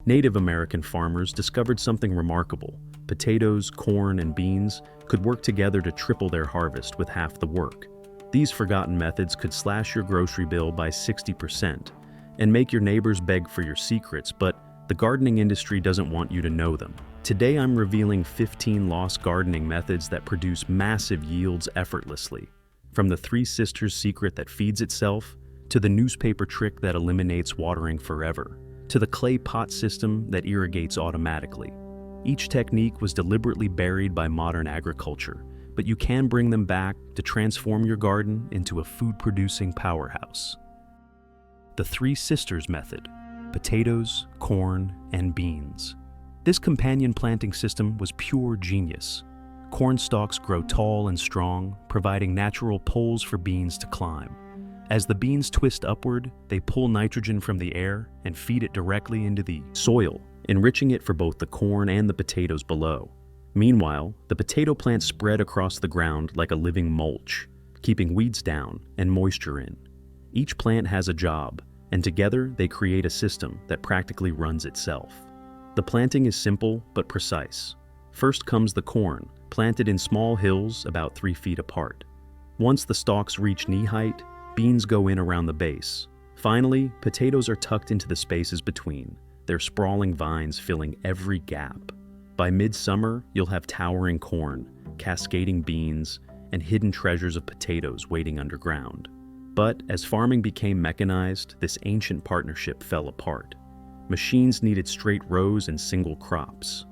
Native American farmers discovered something remarkable. Potatoes, corn, and beans could work together to triple their harvest with half the work. These forgotten methods could slash your grocery bill by 60% and make your neighbors beg for your secrets, but the gardening industry doesn't want you to know them. Today I'm revealing 15 lost gardening methods that produce massive yields effortlessly. From the Three Sisters secret that feeds itself, to the newspaper trick that eliminates watering forever, to the clay pot system that irrigates automatically. Each technique was deliberately buried by modern agriculture, but you can bring them back to transform your garden into a food-producing powerhouse. The Three Sisters method: potatoes, corn, and beans. This companion planting system was pure genius. Corn stalks grow tall and strong, providing natural poles for beans to climb. As the beans twist upward, they pull nitrogen from the air and feed it directly into the soil, enriching it for both the corn and the potatoes below. Meanwhile, the potato plants spread across the ground like a living mulch, keeping weeds down and moisture in. Each plant has a job, and together they create a system that practically runs itself. The planting is simple but precise. First comes the corn, planted in small hills about 3 feet apart. Once the stalks reach knee height, beans go in around the base. Finally, potatoes are tucked into the spaces between, their sprawling vines filling every gap. By midsummer, you'll have towering corn, cascading beans, and hidden treasures of potatoes waiting underground. But as farming became mechanized, this ancient partnership fell apart. Machines needed straight rows and single crops.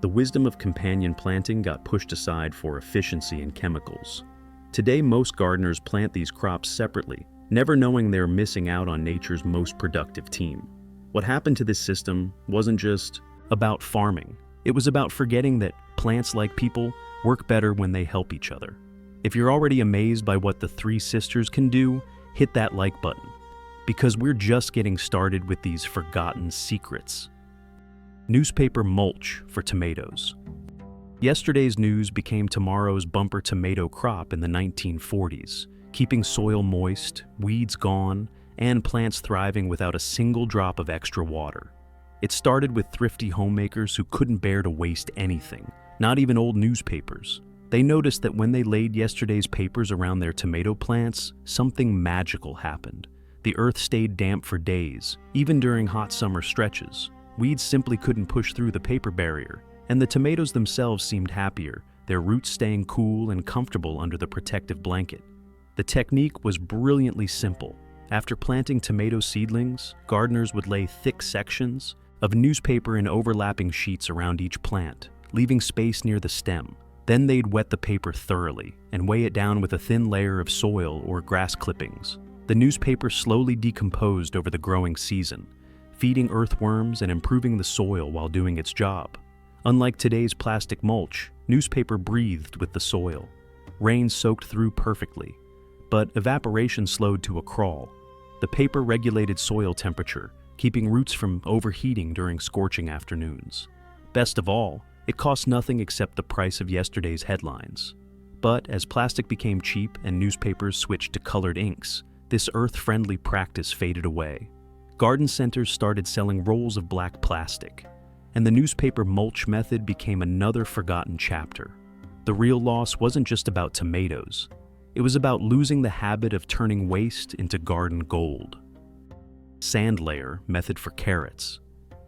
The wisdom of companion planting got pushed aside for efficiency and chemicals. Today, most gardeners plant these crops separately, never knowing they're missing out on nature's most productive team. What happened to this system wasn't just about farming. It was about forgetting that plants, like people, work better when they help each other. If you're already amazed by what the Three Sisters can do, hit that like button, because we're just getting started with these forgotten secrets. Newspaper mulch for tomatoes. Yesterday's news became tomorrow's bumper tomato crop in the 1940s, keeping soil moist, weeds gone, and plants thriving without a single drop of extra water. It started with thrifty homemakers who couldn't bear to waste anything, not even old newspapers. They noticed that when they laid yesterday's papers around their tomato plants, something magical happened. The earth stayed damp for days, even during hot summer stretches. Weeds simply couldn't push through the paper barrier, and the tomatoes themselves seemed happier, their roots staying cool and comfortable under the protective blanket. The technique was brilliantly simple. After planting tomato seedlings, gardeners would lay thick sections of newspaper in overlapping sheets around each plant, leaving space near the stem. Then they'd wet the paper thoroughly and weigh it down with a thin layer of soil or grass clippings. The newspaper slowly decomposed over the growing season, feeding earthworms and improving the soil while doing its job. Unlike today's plastic mulch, newspaper breathed with the soil. Rain soaked through perfectly, but evaporation slowed to a crawl. The paper regulated soil temperature, keeping roots from overheating during scorching afternoons. Best of all, it cost nothing except the price of yesterday's headlines. But as plastic became cheap and newspapers switched to colored inks, this earth-friendly practice faded away. Garden centers started selling rolls of black plastic, and the newspaper mulch method became another forgotten chapter. The real loss wasn't just about tomatoes. It was about losing the habit of turning waste into garden gold. Sand layer method for carrots.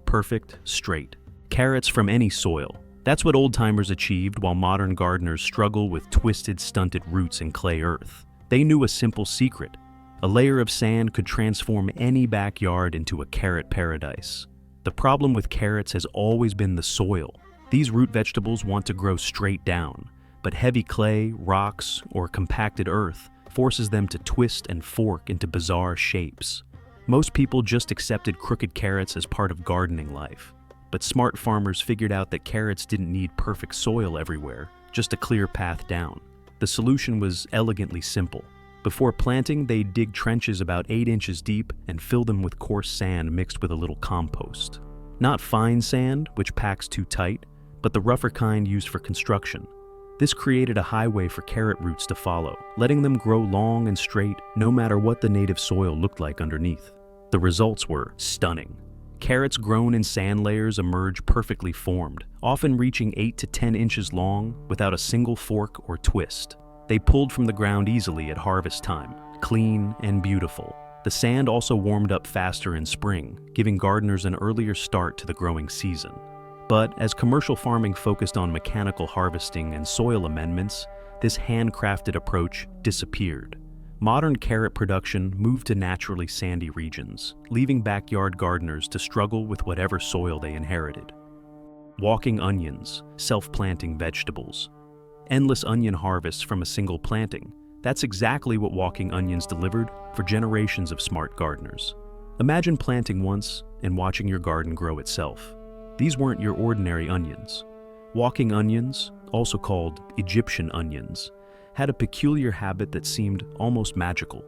Perfect, straight. Carrots from any soil. That's what old-timers achieved while modern gardeners struggle with twisted, stunted roots in clay earth. They knew a simple secret. A layer of sand could transform any backyard into a carrot paradise. The problem with carrots has always been the soil. These root vegetables want to grow straight down, but heavy clay, rocks, or compacted earth forces them to twist and fork into bizarre shapes. Most people just accepted crooked carrots as part of gardening life. But smart farmers figured out that carrots didn't need perfect soil everywhere, just a clear path down. The solution was elegantly simple. Before planting, they'd dig trenches about 8 inches deep and fill them with coarse sand mixed with a little compost. Not fine sand, which packs too tight, but the rougher kind used for construction. This created a highway for carrot roots to follow, letting them grow long and straight no matter what the native soil looked like underneath. The results were stunning. Carrots grown in sand layers emerge perfectly formed, often reaching 8 to 10 inches long without a single fork or twist. They pulled from the ground easily at harvest time, clean and beautiful. The sand also warmed up faster in spring, giving gardeners an earlier start to the growing season. But as commercial farming focused on mechanical harvesting and soil amendments, this handcrafted approach disappeared. Modern carrot production moved to naturally sandy regions, leaving backyard gardeners to struggle with whatever soil they inherited. Walking onions, self-planting vegetables. Endless onion harvests from a single planting. That's exactly what walking onions delivered for generations of smart gardeners. Imagine planting once and watching your garden grow itself. These weren't your ordinary onions. Walking onions, also called Egyptian onions, had a peculiar habit that seemed almost magical.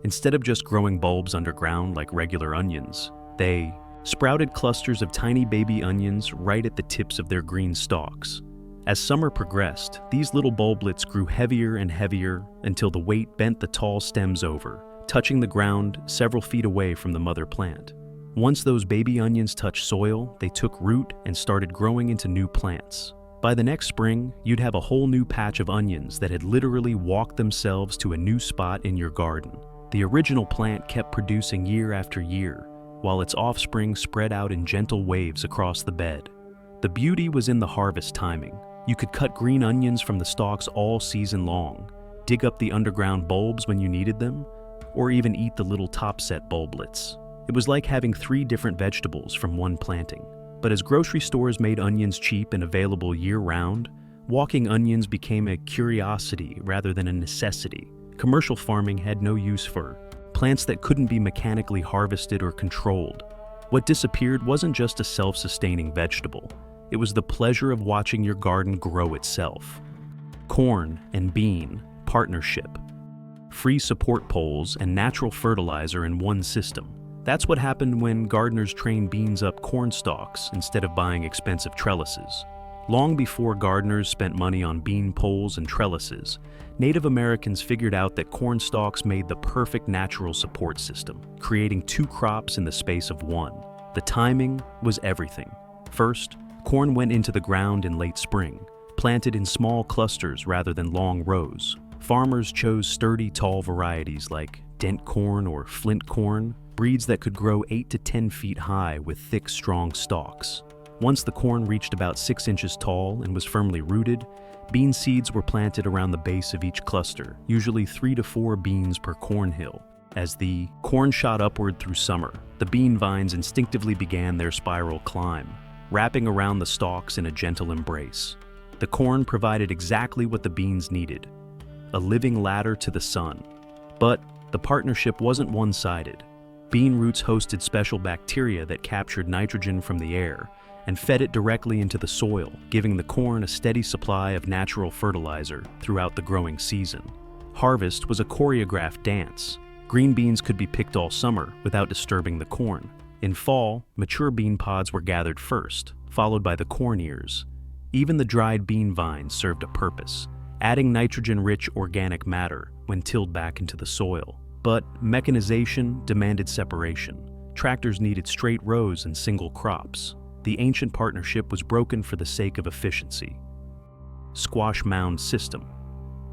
Instead of just growing bulbs underground like regular onions, they sprouted clusters of tiny baby onions right at the tips of their green stalks. As summer progressed, these little bulblets grew heavier and heavier until the weight bent the tall stems over, touching the ground several feet away from the mother plant. Once those baby onions touched soil, they took root and started growing into new plants. By the next spring, you'd have a whole new patch of onions that had literally walked themselves to a new spot in your garden. The original plant kept producing year after year, while its offspring spread out in gentle waves across the bed. The beauty was in the harvest timing. You could cut green onions from the stalks all season long, dig up the underground bulbs when you needed them, or even eat the little topset bulblets. It was like having 3 different vegetables from one planting. But as grocery stores made onions cheap and available year-round, walking onions became a curiosity rather than a necessity. Commercial farming had no use for plants that couldn't be mechanically harvested or controlled. What disappeared wasn't just a self-sustaining vegetable. It was the pleasure of watching your garden grow itself. Corn and bean partnership. Free support poles and natural fertilizer in one system. That's what happened when gardeners trained beans up corn stalks instead of buying expensive trellises. Long before gardeners spent money on bean poles and trellises, Native Americans figured out that corn stalks made the perfect natural support system, creating 2 crops in the space of one. The timing was everything. First, corn went into the ground in late spring, planted in small clusters rather than long rows. Farmers chose sturdy, tall varieties like dent corn or flint corn, breeds that could grow 8 to 10 feet high with thick, strong stalks. Once the corn reached about 6 inches tall and was firmly rooted, bean seeds were planted around the base of each cluster, usually 3 to 4 beans per corn hill. As the corn shot upward through summer, the bean vines instinctively began their spiral climb, wrapping around the stalks in a gentle embrace. The corn provided exactly what the beans needed, a living ladder to the sun. But the partnership wasn't one-sided. Bean roots hosted special bacteria that captured nitrogen from the air and fed it directly into the soil, giving the corn a steady supply of natural fertilizer throughout the growing season. Harvest was a choreographed dance. Green beans could be picked all summer without disturbing the corn. In fall, mature bean pods were gathered first, followed by the corn ears. Even the dried bean vines served a purpose, adding nitrogen-rich organic matter when tilled back into the soil. But mechanization demanded separation. Tractors needed straight rows and single crops. The ancient partnership was broken for the sake of efficiency. Squash mound system.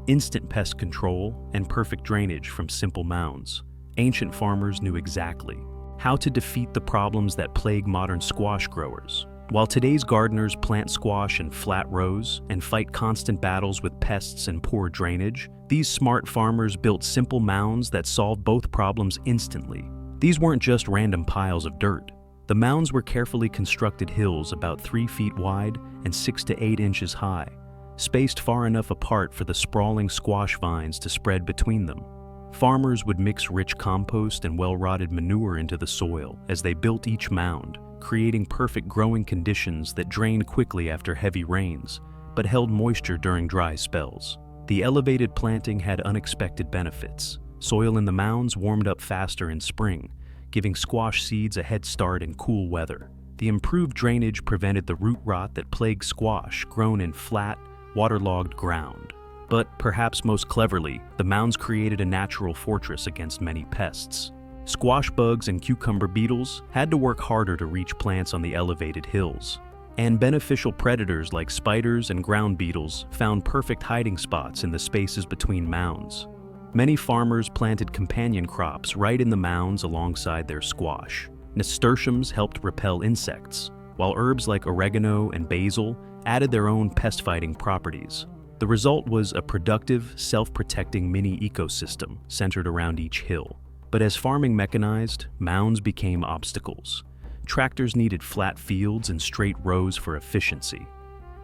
Instant pest control and perfect drainage from simple mounds. Ancient farmers knew exactly how to defeat the problems that plague modern squash growers. While today's gardeners plant squash in flat rows and fight constant battles with pests and poor drainage, these smart farmers built simple mounds that solved both problems instantly. These weren't just random piles of dirt. The mounds were carefully constructed hills about 3 feet wide and 6 to 8 inches high, spaced far enough apart for the sprawling squash vines to spread between them. Farmers would mix rich compost and well-rotted manure into the soil as they built each mound, creating perfect growing conditions that drained quickly after heavy rains, but held moisture during dry spells. The elevated planting had unexpected benefits. Soil in the mounds warmed up faster in spring, giving squash seeds a head start in cool weather. The improved drainage prevented the root rot that plagued squash grown in flat, waterlogged ground. But perhaps most cleverly, the mounds created a natural fortress against many pests. Squash bugs and cucumber beetles had to work harder to reach plants on the elevated hills. And beneficial predators like spiders and ground beetles found perfect hiding spots in the spaces between mounds. Many farmers planted companion crops right in the mounds alongside their squash. Nasturtiums helped repel insects, while herbs like oregano and basil added their own pest-fighting properties. The result was a productive, self-protecting mini ecosystem centered around each hill. But as farming mechanized, mounds became obstacles. Tractors needed flat fields and straight rows for efficiency.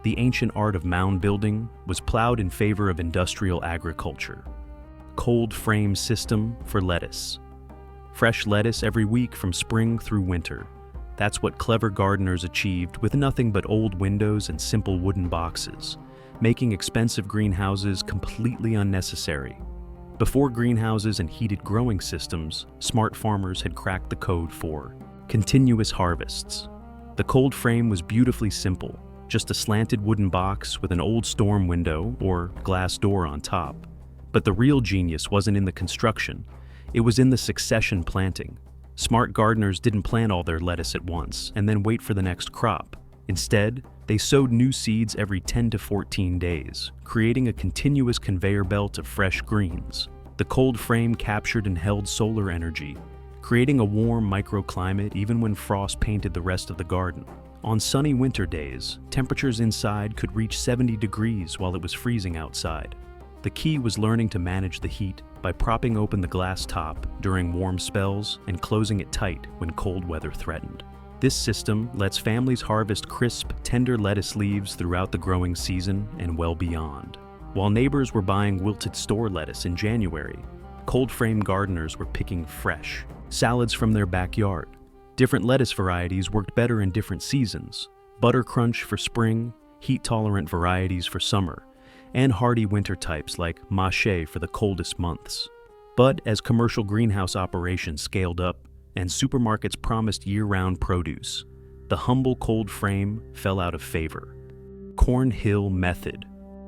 The ancient art of mound building was plowed in favor of industrial agriculture. Cold frame system for lettuce. Fresh lettuce every week from spring through winter. That's what clever gardeners achieved with nothing but old windows and simple wooden boxes, making expensive greenhouses completely unnecessary. Before greenhouses and heated growing systems, smart farmers had cracked the code for continuous harvests. The cold frame was beautifully simple, just a slanted wooden box with an old storm window or glass door on top. But the real genius wasn't in the construction, it was in the succession planting. Smart gardeners didn't plant all their lettuce at once and then wait for the next crop. Instead, they sowed new seeds every 10 to 14 days, creating a continuous conveyor belt of fresh greens. The cold frame captured and held solar energy, creating a warm microclimate even when frost painted the rest of the garden. On sunny winter days, temperatures inside could reach 70 degrees while it was freezing outside. The key was learning to manage the heat by propping open the glass top during warm spells and closing it tight when cold weather threatened. This system lets families harvest crisp, tender lettuce leaves throughout the growing season and well beyond. While neighbors were buying wilted store lettuce in January, cold frame gardeners were picking fresh salads from their backyard. Different lettuce varieties worked better in different seasons. Butter crunch for spring, heat-tolerant varieties for summer, and hardy winter types like mache for the coldest months. But as commercial greenhouse operations scaled up and supermarkets promised year-round produce, the humble cold frame fell out of favor. Cornhill method: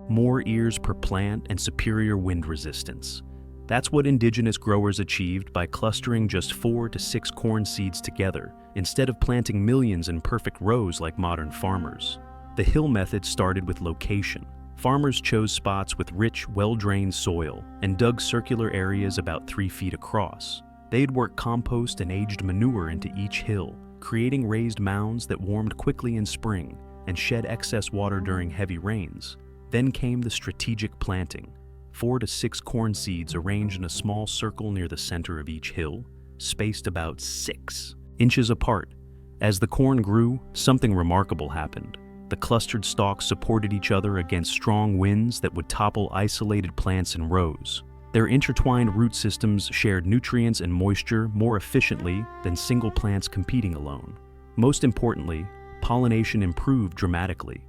more ears per plant and superior wind resistance. That's what indigenous growers achieved by clustering just 4 to 6 corn seeds together instead of planting millions in perfect rows like modern farmers. The hill method started with location. Farmers chose spots with rich, well-drained soil and dug circular areas about 3 feet across. They'd work compost and aged manure into each hill, creating raised mounds that warmed quickly in spring and shed excess water during heavy rains. Then came the strategic planting. 4 to 6 corn seeds arranged in a small circle near the center of each hill, spaced about 6 inches apart. As the corn grew, something remarkable happened. The clustered stalks supported each other against strong winds that would topple isolated plants in rows. Their intertwined root systems shared nutrients and moisture more efficiently than single plants competing alone. Most importantly, pollination improved dramatically.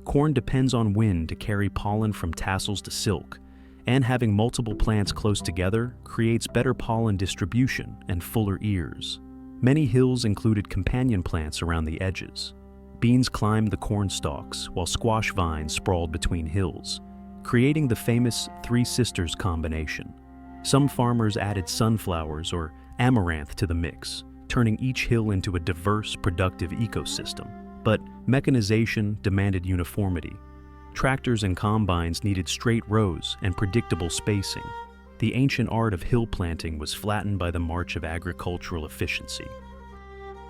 Corn depends on wind to carry pollen from tassels to silk, and having multiple plants close together creates better pollen distribution and fuller ears. Many hills included companion plants around the edges. Beans climbed the corn stalks, while squash vines sprawled between hills, creating the famous Three Sisters combination. Some farmers added sunflowers or amaranth to the mix, turning each hill into a diverse, productive ecosystem. But mechanization demanded uniformity. Tractors and combines needed straight rows and predictable spacing. The ancient art of hill planting was flattened by the march of agricultural efficiency.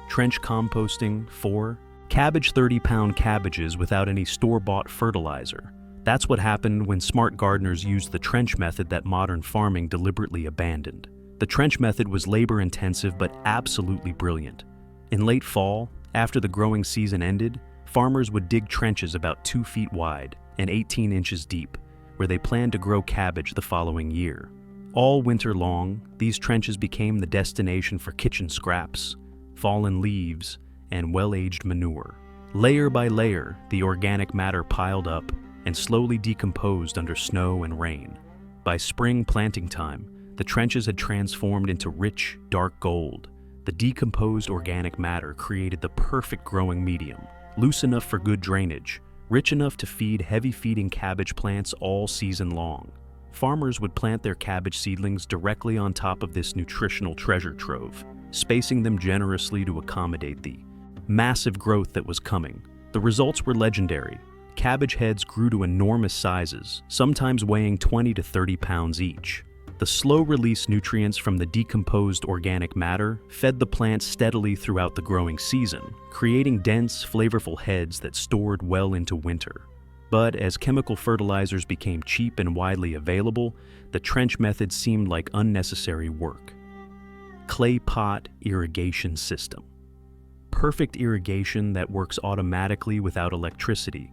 Trench composting. 4. Cabbage 30-pound cabbages without any store-bought fertilizer. That's what happened when smart gardeners used the trench method that modern farming deliberately abandoned. The trench method was labor-intensive but absolutely brilliant. In late fall, after the growing season ended, farmers would dig trenches about 2 feet wide and 18 inches deep, where they planned to grow cabbage the following year. All winter long, these trenches became the destination for kitchen scraps, fallen leaves, and well-aged manure. Layer by layer, the organic matter piled up and slowly decomposed under snow and rain. By spring planting time, the trenches had transformed into rich, dark gold. The decomposed organic matter created the perfect growing medium, loose enough for good drainage, rich enough to feed heavy-feeding cabbage plants all season long. Farmers would plant their cabbage seedlings directly on top of this nutritional treasure trove, spacing them generously to accommodate the massive growth that was coming. The results were legendary. Cabbage heads grew to enormous sizes, sometimes weighing 20 to 30 pounds each. The slow-release nutrients from the decomposed organic matter fed the plants steadily throughout the growing season, creating dense, flavorful heads that stored well into winter. But as chemical fertilizers became cheap and widely available, the trench method seemed like unnecessary work. Clay pot irrigation system. Perfect irrigation that works automatically without electricity.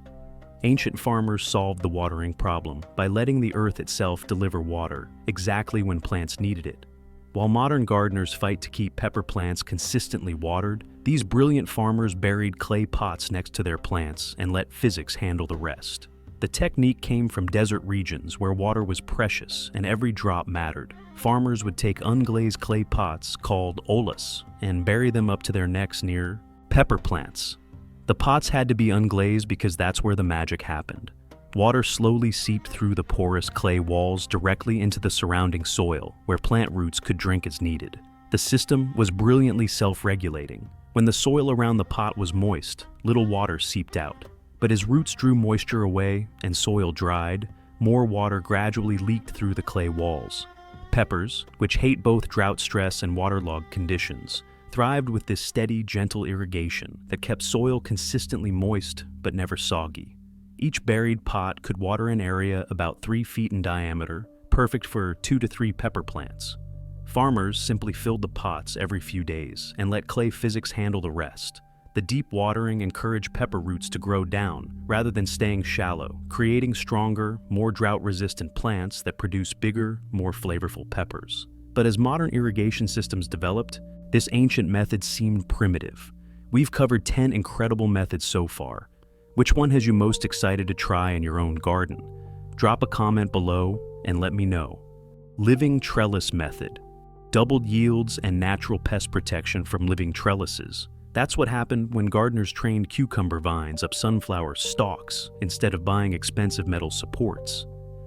Ancient farmers solved the watering problem by letting the earth itself deliver water exactly when plants needed it. While modern gardeners fight to keep pepper plants consistently watered, these brilliant farmers buried clay pots next to their plants and let physics handle the rest. The technique came from desert regions where water was precious and every drop mattered. Farmers would take unglazed clay pots called ollas and bury them up to their necks near pepper plants. The pots had to be unglazed because that's where the magic happened. Water slowly seeped through the porous clay walls directly into the surrounding soil, where plant roots could drink as needed. The system was brilliantly self-regulating. When the soil around the pot was moist, little water seeped out. But as roots drew moisture away and soil dried, more water gradually leaked through the clay walls. Peppers, which hate both drought stress and waterlogged conditions, thrived with this steady, gentle irrigation that kept soil consistently moist but never soggy. Each buried pot could water an area about 3 feet in diameter, perfect for 2 to 3 pepper plants. Farmers simply filled the pots every few days and let clay physics handle the rest. The deep watering encouraged pepper roots to grow down rather than staying shallow, creating stronger, more drought-resistant plants that produce bigger, more flavorful peppers. But as modern irrigation systems developed, this ancient method seemed primitive. We've covered 10 incredible methods so far. Which one has you most excited to try in your own garden? Drop a comment below and let me know. Living trellis method. Doubled yields and natural pest protection from living trellises. That's what happened when gardeners trained cucumber vines up sunflower stalks instead of buying expensive metal supports.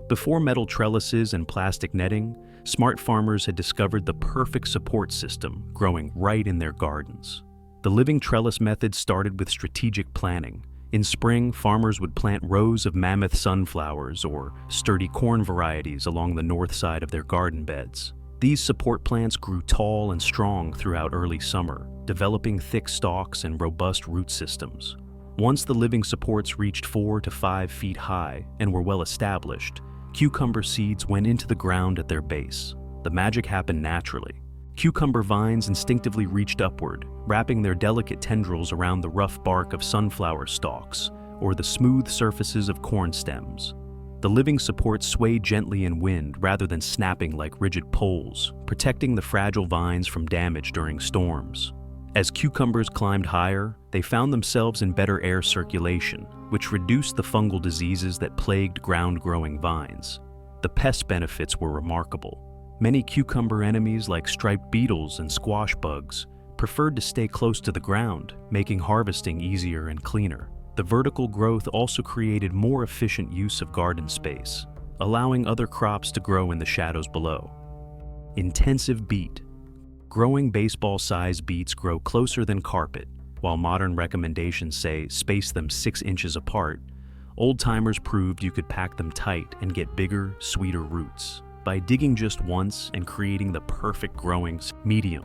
Before metal trellises and plastic netting, smart farmers had discovered the perfect support system growing right in their gardens. The living trellis method started with strategic planning. In spring, farmers would plant rows of mammoth sunflowers or sturdy corn varieties along the north side of their garden beds. These support plants grew tall and strong throughout early summer, developing thick stalks and robust root systems. Once the living supports reached 4 to 5 feet high and were well established, cucumber seeds went into the ground at their base. The magic happened naturally. Cucumber vines instinctively reached upward, wrapping their delicate tendrils around the rough bark of sunflower stalks or the smooth surfaces of corn stems. The living supports swayed gently in wind rather than snapping like rigid poles, protecting the fragile vines from damage during storms. As cucumbers climbed higher, they found themselves in better air circulation, which reduced the fungal diseases that plagued ground-growing vines. The pest benefits were remarkable. Many cucumber enemies like striped beetles and squash bugs preferred to stay close to the ground, making harvesting easier and cleaner. The vertical growth also created more efficient use of garden space, allowing other crops to grow in the shadows below. Intensive beet. Growing baseball-sized beets grow closer than carpet. While modern recommendations say space them 6 inches apart, old-timers proved you could pack them tight and get bigger, sweeter roots. By digging just once and creating the perfect growing medium,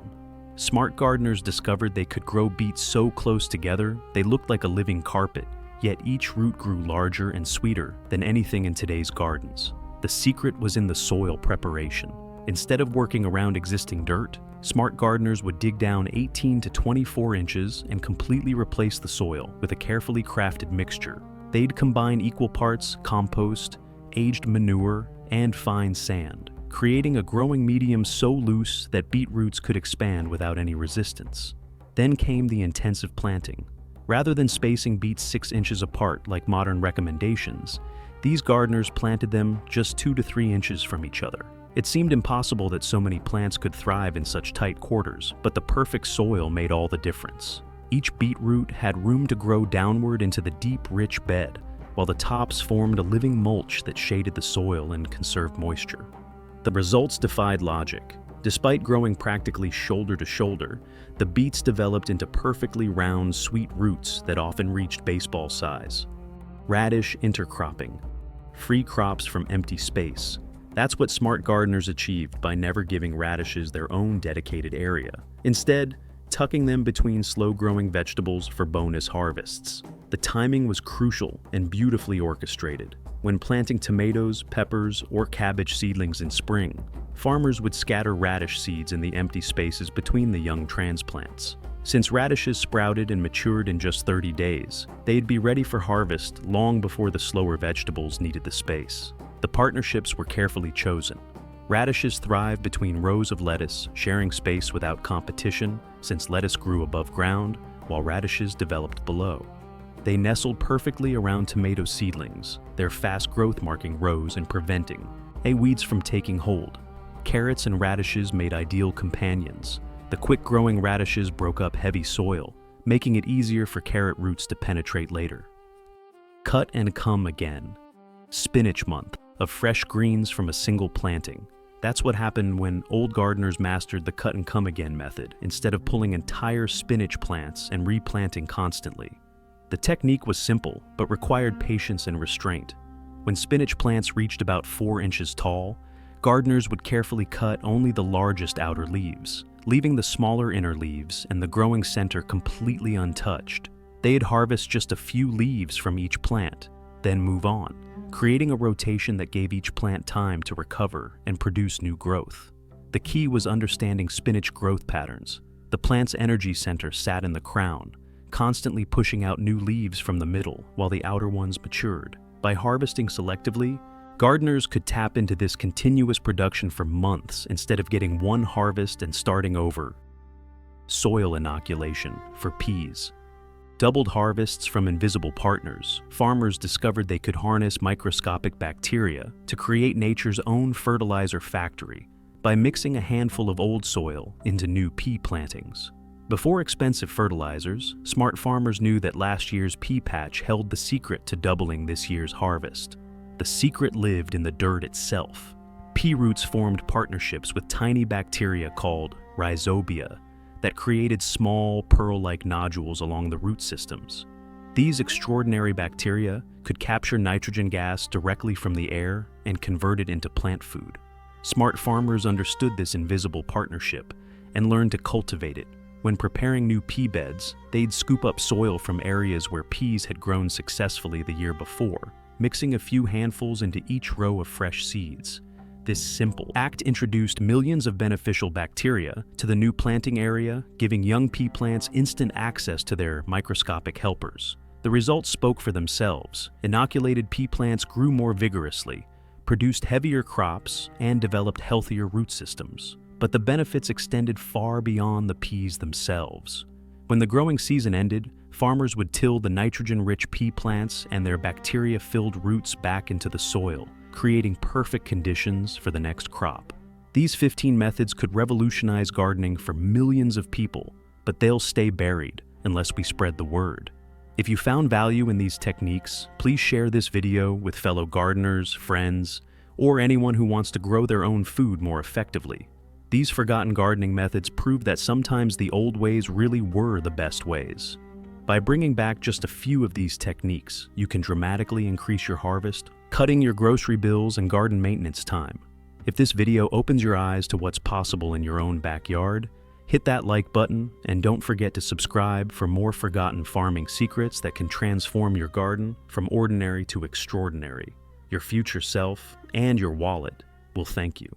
smart gardeners discovered they could grow beets so close together they looked like a living carpet, yet each root grew larger and sweeter than anything in today's gardens. The secret was in the soil preparation. Instead of working around existing dirt, smart gardeners would dig down 18 to 24 inches and completely replace the soil with a carefully crafted mixture. They'd combine equal parts compost, aged manure, and fine sand, creating a growing medium so loose that beet roots could expand without any resistance. Then came the intensive planting. Rather than spacing beets 6 inches apart like modern recommendations, these gardeners planted them just 2 to 3 inches from each other. It seemed impossible that so many plants could thrive in such tight quarters, but the perfect soil made all the difference. Each beet root had room to grow downward into the deep, rich bed, while the tops formed a living mulch that shaded the soil and conserved moisture. The results defied logic. Despite growing practically shoulder to shoulder, the beets developed into perfectly round, sweet roots that often reached baseball size. Radish intercropping. Free crops from empty space. That's what smart gardeners achieved by never giving radishes their own dedicated area. Instead, tucking them between slow-growing vegetables for bonus harvests. The timing was crucial and beautifully orchestrated. When planting tomatoes, peppers, or cabbage seedlings in spring, farmers would scatter radish seeds in the empty spaces between the young transplants. Since radishes sprouted and matured in just 30 days, they'd be ready for harvest long before the slower vegetables needed the space. The partnerships were carefully chosen. Radishes thrive between rows of lettuce, sharing space without competition, since lettuce grew above ground, while radishes developed below. They nestled perfectly around tomato seedlings, their fast growth marking rows and preventing weeds from taking hold. Carrots and radishes made ideal companions. The quick-growing radishes broke up heavy soil, making it easier for carrot roots to penetrate later. Cut and come again. Spinach month of fresh greens from a single planting. That's what happened when old gardeners mastered the cut and come again method instead of pulling entire spinach plants and replanting constantly. The technique was simple, but required patience and restraint. When spinach plants reached about 4 inches tall, gardeners would carefully cut only the largest outer leaves, leaving the smaller inner leaves and the growing center completely untouched. They'd harvest just a few leaves from each plant, then move on, creating a rotation that gave each plant time to recover and produce new growth. The key was understanding spinach growth patterns. The plant's energy center sat in the crown, constantly pushing out new leaves from the middle while the outer ones matured. By harvesting selectively, gardeners could tap into this continuous production for months instead of getting one harvest and starting over. Soil inoculation for peas. Doubled harvests from invisible partners, farmers discovered they could harness microscopic bacteria to create nature's own fertilizer factory by mixing a handful of old soil into new pea plantings. Before expensive fertilizers, smart farmers knew that last year's pea patch held the secret to doubling this year's harvest. The secret lived in the dirt itself. Pea roots formed partnerships with tiny bacteria called rhizobia that created small, pearl-like nodules along the root systems. These extraordinary bacteria could capture nitrogen gas directly from the air and convert it into plant food. Smart farmers understood this invisible partnership and learned to cultivate it. When preparing new pea beds, they'd scoop up soil from areas where peas had grown successfully the year before, mixing a few handfuls into each row of fresh seeds. This simple act introduced millions of beneficial bacteria to the new planting area, giving young pea plants instant access to their microscopic helpers. The results spoke for themselves. Inoculated pea plants grew more vigorously, produced heavier crops, and developed healthier root systems. But the benefits extended far beyond the peas themselves. When the growing season ended, farmers would till the nitrogen-rich pea plants and their bacteria-filled roots back into the soil, creating perfect conditions for the next crop. These 15 methods could revolutionize gardening for millions of people, but they'll stay buried unless we spread the word. If you found value in these techniques, please share this video with fellow gardeners, friends, or anyone who wants to grow their own food more effectively. These forgotten gardening methods prove that sometimes the old ways really were the best ways. By bringing back just a few of these techniques, you can dramatically increase your harvest, cutting your grocery bills and garden maintenance time. If this video opens your eyes to what's possible in your own backyard, hit that like button and don't forget to subscribe for more forgotten farming secrets that can transform your garden from ordinary to extraordinary. Your future self and your wallet will thank you.